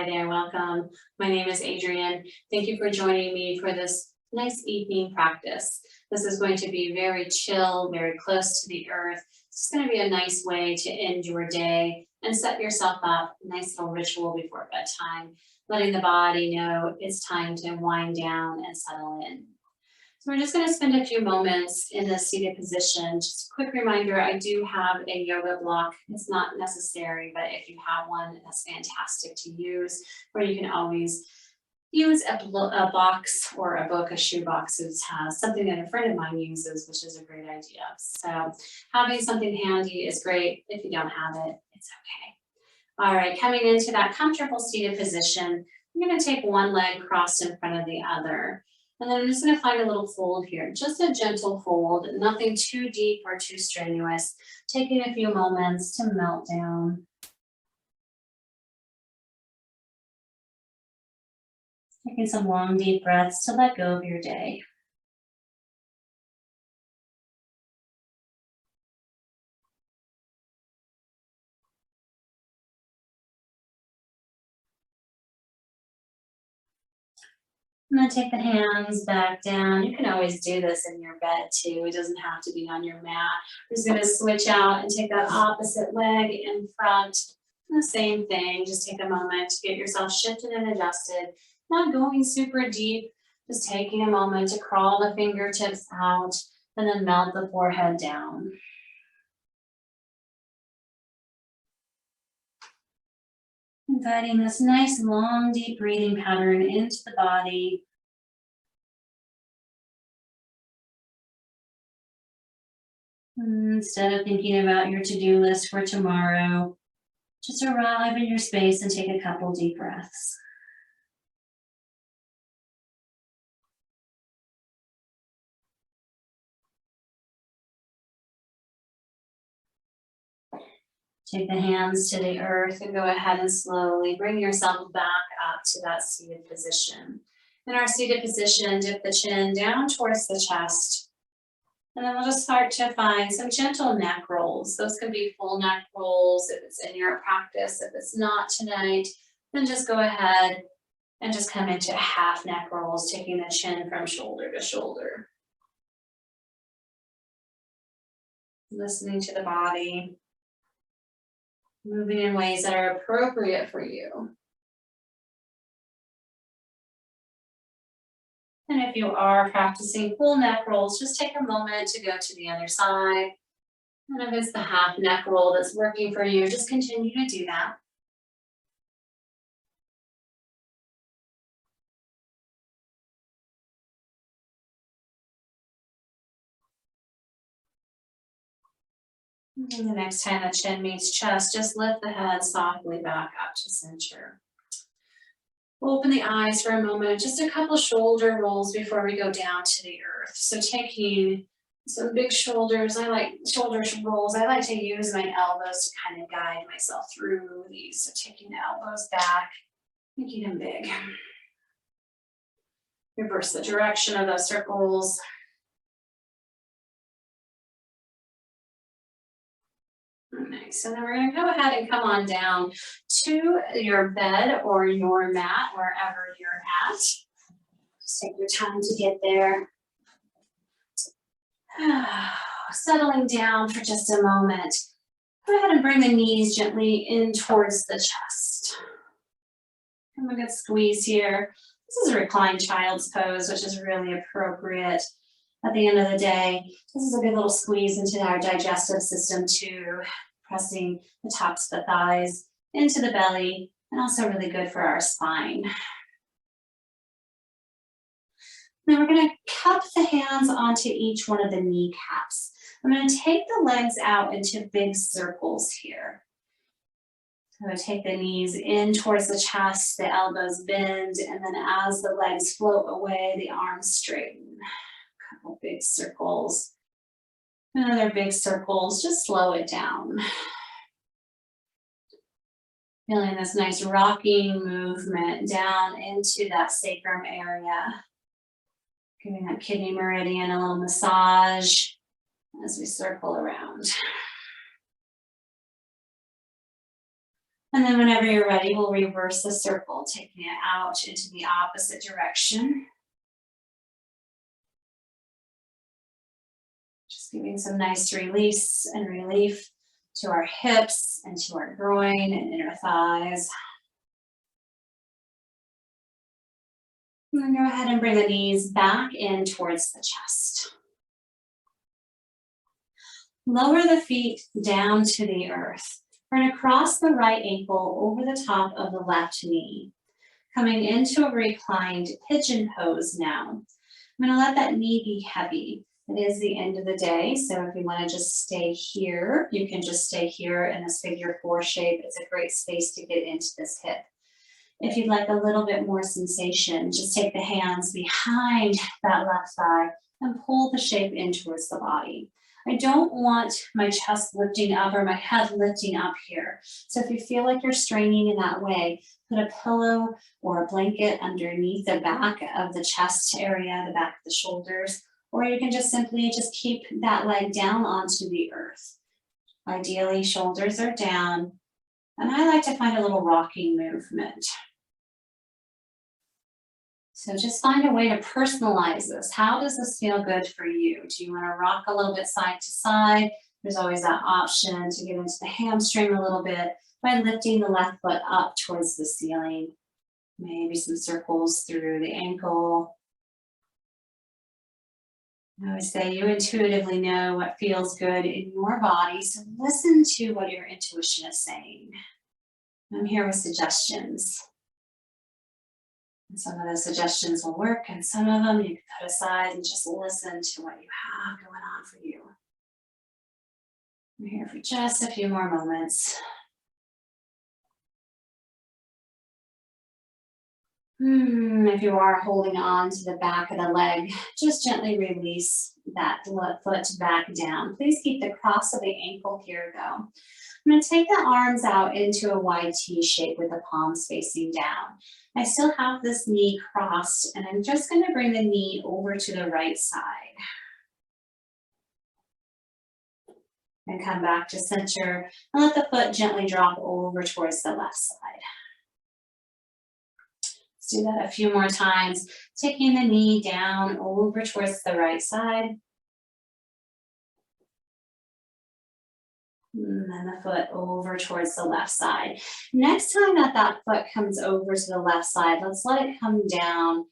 Hi there, welcome. My name is Adrian. Thank you for joining me for this nice evening practice. This is going to be very chill, very close to the earth. It's going to be a nice way to end your day and set yourself up, a nice little ritual before bedtime, letting the body know it's time to wind down and settle in. So we're just going to spend a few moments in a seated position. Just a quick reminder, I do have a yoga block. It's not necessary, but if you have one, that's fantastic to use. Or you can always use a box or a book, a shoebox has something that a friend of mine uses, which is a great idea. So having something handy is great. If you don't have it, it's okay. All right, coming into that comfortable seated position, I'm going to take one leg crossed in front of the other. And then I'm just going to find a little fold here, just a gentle fold, nothing too deep or too strenuous. Taking a few moments to melt down. Taking some long, deep breaths to let go of your day. And then take the hands back down. You can always do this in your bed too. It doesn't have to be on your mat. We're just going to switch out and take that opposite leg in front. And the same thing, just take a moment to get yourself shifted and adjusted. Not going super deep, just taking a moment to crawl the fingertips out and then melt the forehead down. Inviting this nice, long, deep breathing pattern into the body. Instead of thinking about your to-do list for tomorrow, just arrive in your space and take a couple deep breaths. Take the hands to the earth and go ahead and slowly bring yourself back up to that seated position. In our seated position, dip the chin down towards the chest. And then we'll just start to find some gentle neck rolls. Those can be full neck rolls if it's in your practice. If it's not tonight, then just go ahead and just come into half neck rolls, taking the chin from shoulder to shoulder. Listening to the body. Moving in ways that are appropriate for you. And if you are practicing full neck rolls, just take a moment to go to the other side. And if it's the half neck roll that's working for you, just continue to do that. And the next time the chin meets chest, just lift the head softly back up to center. Open the eyes for a moment, just a couple shoulder rolls before we go down to the earth. So taking some big shoulders, I like shoulder rolls. I like to use my elbows to kind of guide myself through these. So taking the elbows back, making them big. Reverse the direction of those circles. Nice. And then we're going to go ahead and come on down to your bed or your mat, wherever you're at. Just take your time to get there. Settling down for just a moment. Go ahead and bring the knees gently in towards the chest. And a good squeeze here. This is a reclined child's pose, which is really appropriate. At the end of the day, this is a good little squeeze into our digestive system too, pressing the tops of the thighs into the belly, and also really good for our spine. Then we're going to cup the hands onto each one of the kneecaps. I'm going to take the legs out into big circles here. I'm going to take the knees in towards the chest, the elbows bend, and then as the legs float away, the arms straighten. Couple big circles. Another big circles, just slow it down. Feeling this nice rocking movement down into that sacrum area. Giving that kidney meridian a little massage as we circle around. And then whenever you're ready, we'll reverse the circle, taking it out into the opposite direction. Just giving some nice release and relief to our hips and to our groin and inner thighs. And then go ahead and bring the knees back in towards the chest. Lower the feet down to the earth. Turn across the right ankle over the top of the left knee. Coming into a reclined pigeon pose now. I'm going to let that knee be heavy. It is the end of the day, so if you want to just stay here, you can just stay here in this figure 4 shape. It's a great space to get into this hip. If you'd like a little bit more sensation, just take the hands behind that left thigh and pull the shape in towards the body. I don't want my chest lifting up or my head lifting up here. So if you feel like you're straining in that way, put a pillow or a blanket underneath the back of the chest area, the back of the shoulders, or you can just simply just keep that leg down onto the earth. Ideally, shoulders are down, and I like to find a little rocking movement. So just find a way to personalize this. How does this feel good for you? Do you want to rock a little bit side to side? There's always that option to get into the hamstring a little bit by lifting the left foot up towards the ceiling. Maybe some circles through the ankle. I always say you intuitively know what feels good in your body, so listen to what your intuition is saying. I'm here with suggestions. And some of those suggestions will work, and some of them you can put aside and just listen to what you have going on for you. I'm here for just a few more moments. If you are holding on to the back of the leg, just gently release that foot back down. Please keep the cross of the ankle here though. I'm going to take the arms out into a wide T shape with the palms facing down. I still have this knee crossed, and I'm just going to bring the knee over to the right side. And come back to center and let the foot gently drop over towards the left side. Do that a few more times, taking the knee down over towards the right side. And then the foot over towards the left side. Next time that foot comes over to the left side, let's let it come down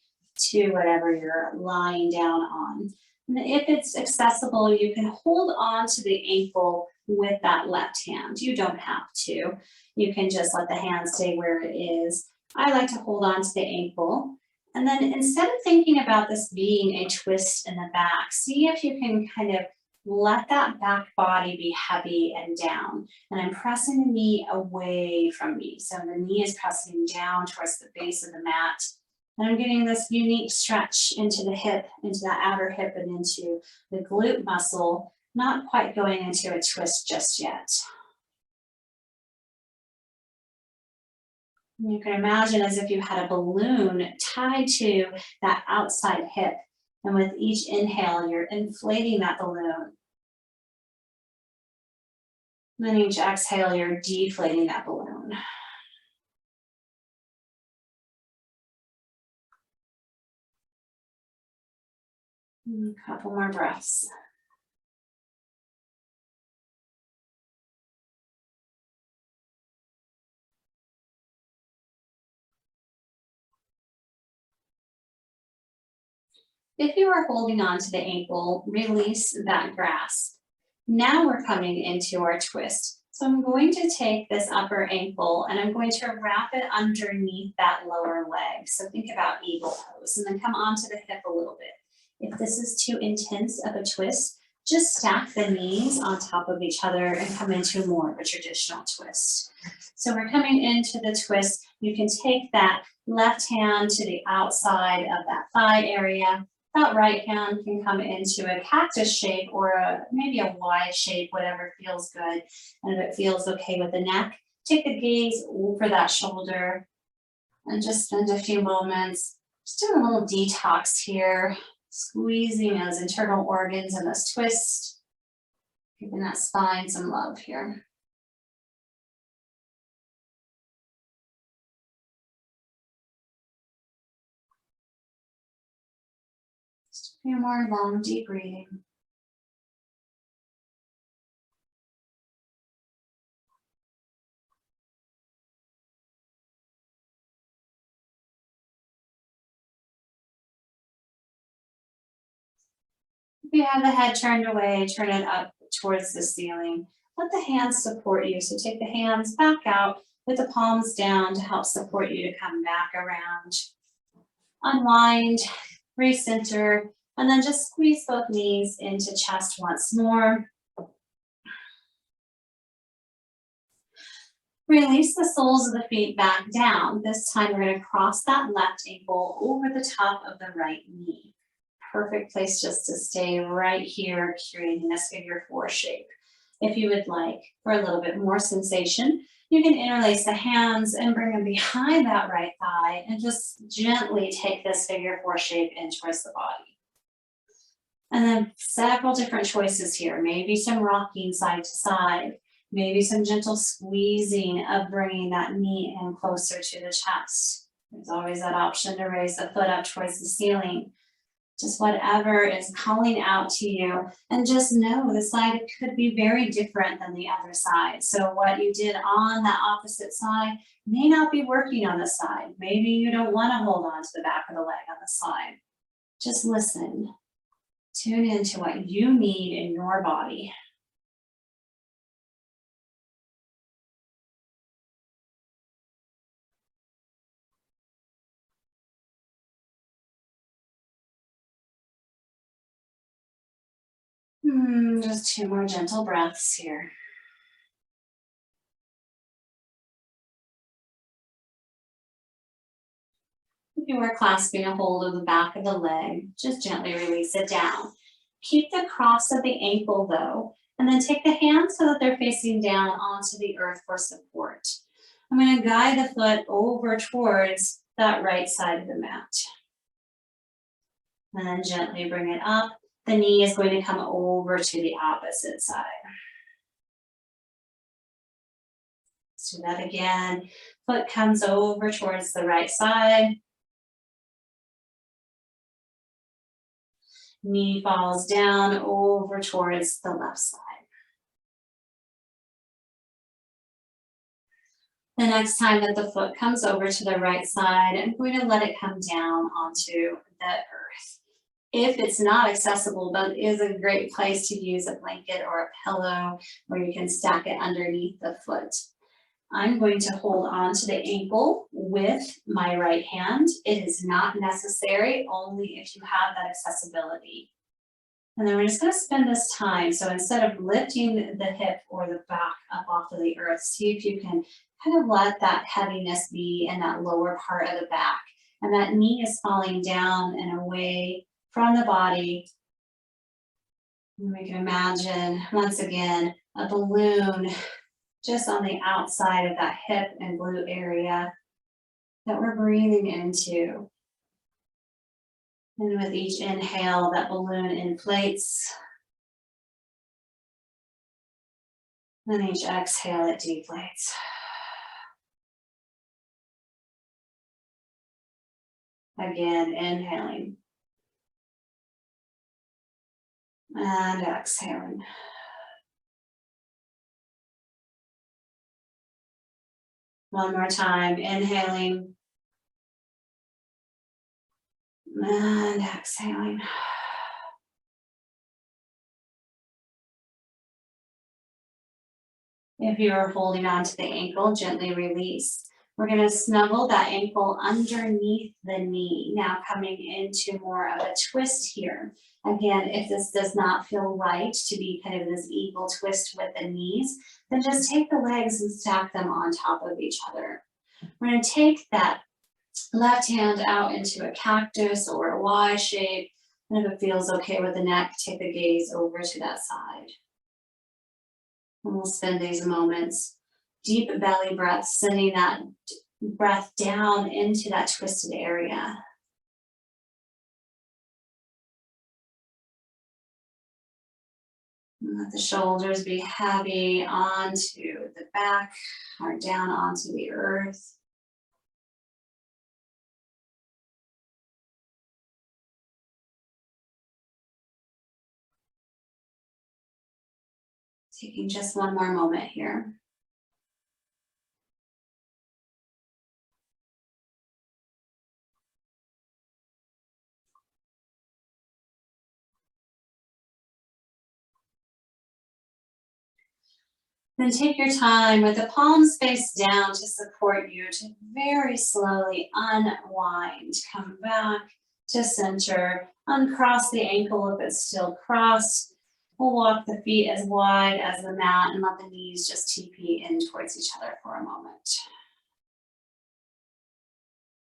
to whatever you're lying down on. And if it's accessible, you can hold on to the ankle with that left hand. You don't have to. You can just let the hand stay where it is. I like to hold on to the ankle. And then instead of thinking about this being a twist in the back, see if you can kind of let that back body be heavy and down. And I'm pressing the knee away from me. So the knee is pressing down towards the base of the mat. And I'm getting this unique stretch into the hip, into that outer hip and into the glute muscle, not quite going into a twist just yet. You can imagine as if you had a balloon tied to that outside hip. And with each inhale, you're inflating that balloon. And then each exhale, you're deflating that balloon. And a couple more breaths. If you are holding on to the ankle, release that grasp. Now we're coming into our twist. So I'm going to take this upper ankle and I'm going to wrap it underneath that lower leg. So think about eagle pose and then come onto the hip a little bit. If this is too intense of a twist, just stack the knees on top of each other and come into more of a traditional twist. So we're coming into the twist. You can take that left hand to the outside of that thigh area. That right hand can come into a cactus shape or maybe a Y shape, whatever feels good. And if it feels okay with the neck, take the gaze over that shoulder and just spend a few moments just doing a little detox here, squeezing those internal organs in this twist, giving that spine some love here. few more long, deep breathing. If you have the head turned away, turn it up towards the ceiling. Let the hands support you. So take the hands back out with the palms down to help support you to come back around. Unwind, recenter, and then just squeeze both knees into chest once more. Release the soles of the feet back down. This time we're going to cross that left ankle over the top of the right knee. Perfect place just to stay right here, creating this figure four shape. If you would like, for a little bit more sensation, you can interlace the hands and bring them behind that right thigh and just gently take this figure four shape in towards the body. And then several different choices here. Maybe some rocking side to side, maybe some gentle squeezing of bringing that knee in closer to the chest. There's always that option to raise the foot up towards the ceiling. Just whatever is calling out to you, and just know the side could be very different than the other side. So what you did on that opposite side may not be working on the side. Maybe you don't want to hold on to the back of the leg on the side. Just listen. Tune into what you need in your body. Just two more gentle breaths here. If you are clasping a hold of the back of the leg, just gently release it down. Keep the cross of the ankle though, and then take the hands so that they're facing down onto the earth for support. I'm going to guide the foot over towards that right side of the mat. And then gently bring it up. The knee is going to come over to the opposite side. Let's do that again. Foot comes over towards the right side. Knee falls down over towards the left side. The next time that the foot comes over to the right side, I'm going to let it come down onto the earth. If it's not accessible, that is a great place to use a blanket or a pillow where you can stack it underneath the foot. I'm going to hold on to the ankle with my right hand. It is not necessary, only if you have that accessibility. And then we're just going to spend this time. So instead of lifting the hip or the back up off of the earth, see if you can kind of let that heaviness be in that lower part of the back. And that knee is falling down and away from the body. And we can imagine, once again, a balloon just on the outside of that hip and glute area that we're breathing into. And with each inhale, that balloon inflates. And each exhale, it deflates. Again, inhaling. And exhaling. One more time, inhaling. And exhaling. If you are holding on to the ankle, gently release. We're going to snuggle that ankle underneath the knee. Now coming into more of a twist here. Again, if this does not feel right to be kind of this eagle twist with the knees, then just take the legs and stack them on top of each other. We're going to take that left hand out into a cactus or a Y shape. And if it feels okay with the neck, take the gaze over to that side. And we'll spend these moments, deep belly breath, sending that breath down into that twisted area. And let the shoulders be heavy onto the back or down onto the earth. Taking just one more moment here. Then take your time with the palms face down to support you to very slowly unwind. Come back to center. Uncross the ankle if it's still crossed. We'll walk the feet as wide as the mat and let the knees just TP in towards each other for a moment.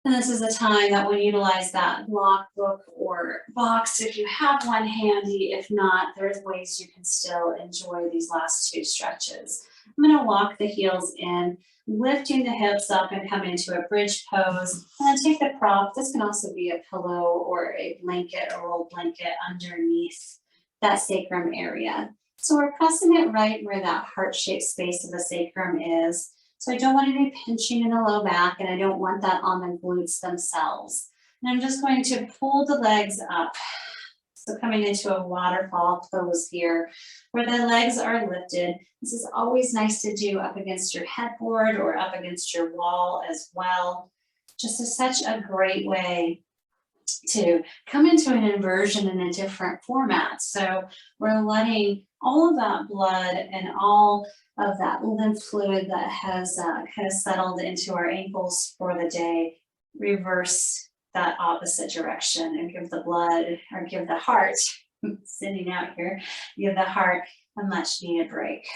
And this is a time that we'll utilize that block book or box if you have one handy. If not, there's ways you can still enjoy these last two stretches. I'm going to walk the heels in, lifting the hips up and come into a bridge pose. And then take the prop. This can also be a pillow or a blanket, a rolled blanket underneath that sacrum area. So we're pressing it right where that heart-shaped space of the sacrum is. So I don't want to be pinching in the low back, and I don't want that on the glutes themselves. And I'm just going to pull the legs up. So coming into a waterfall pose here, where the legs are lifted. This is always nice to do up against your headboard or up against your wall as well. Just such a great way to come into an inversion in a different format. So we're letting all of that blood and all of that lymph fluid that has kind of settled into our ankles for the day, reverse that opposite direction and give the blood, or give the heart, sitting out here, give the heart a much needed break.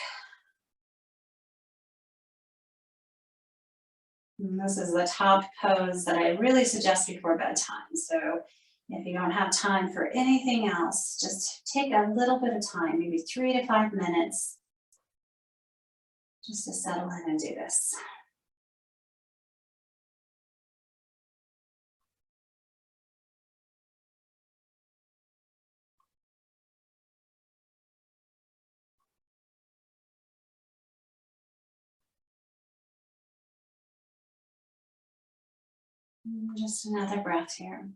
And this is the top pose that I really suggest before bedtime. So if you don't have time for anything else, just take a little bit of time, maybe 3 to 5 minutes, just to settle in and do this. And just another breath here.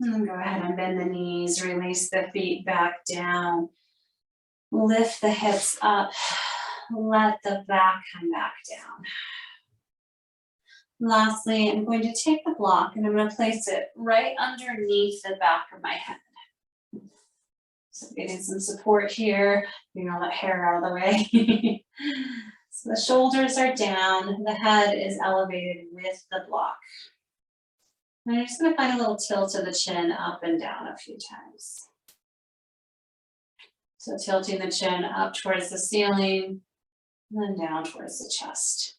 And go ahead and bend the knees, release the feet back down, lift the hips up, let the back come back down. Lastly, I'm going to take the block and I'm going to place it right underneath the back of my head. So getting some support here, getting all that hair out of the way. So the shoulders are down, the head is elevated with the block. And I'm just going to find a little tilt of the chin up and down a few times. So tilting the chin up towards the ceiling, and then down towards the chest.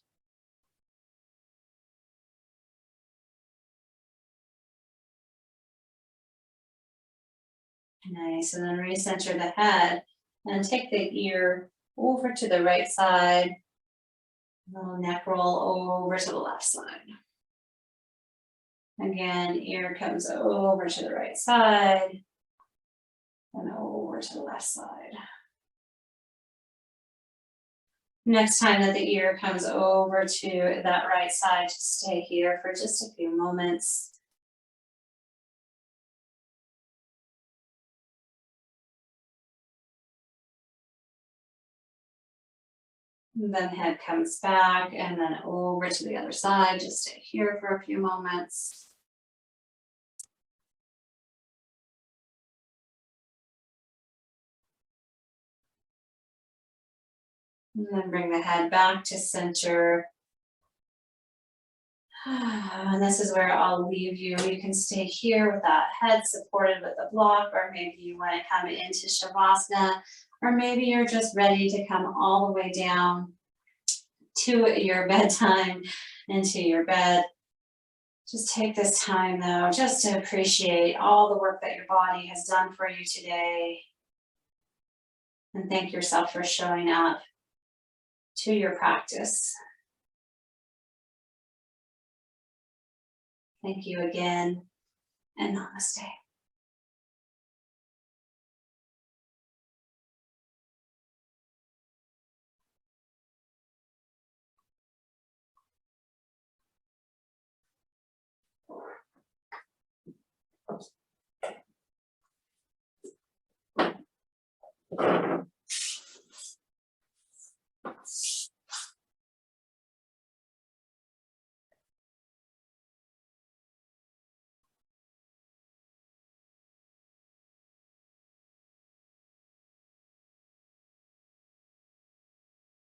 Nice, and then recenter the head, and take the ear over to the right side, little neck roll over to the left side. Again, ear comes over to the right side, and over to the left side. Next time that the ear comes over to that right side, just stay here for just a few moments. And then head comes back and then over to the other side. Just stay here for a few moments. And then bring the head back to center. And this is where I'll leave you. You can stay here with that head supported with the block, or maybe you want to come into Shavasana, or maybe you're just ready to come all the way down to your bedtime, into your bed. Just take this time though, just to appreciate all the work that your body has done for you today. And thank yourself for showing up to your practice. Thank you again, and namaste. Okay.